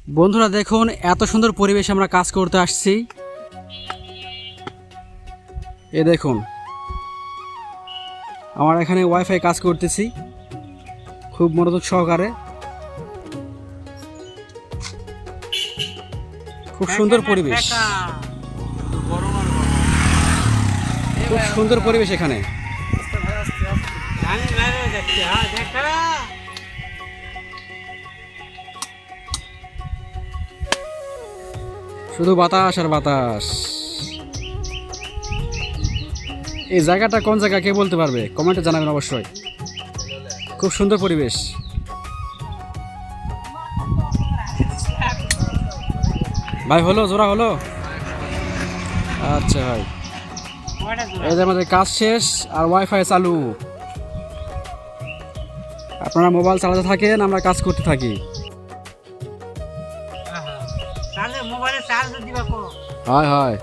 বন্ধুরা দেখুন, এত সুন্দর পরিবেশে আমরা কাজ করতে আসছি। এ দেখুন, আমার এখানে ওয়াইফাই কাজ করতেছি খুব মনোযোগ সহকারে। খুব সুন্দর পরিবেশ, খুব সুন্দর পরিবেশ এখানে। শুধু বাতাস আর বাতাস। এই জায়গাটা কোন জায়গা কে বলতে পারবে? কমেন্টে জানাবেন অবশ্যই। খুব সুন্দর পরিবেশ। ভাই হলো, জোড়া হলো। আচ্ছা ভাই, এই যে আমাদের কাজ শেষ আর ওয়াইফাই চালু। আপনারা মোবাইল চালাতে থাকেন, আমরা কাজ করতে থাকি। হয় হয়।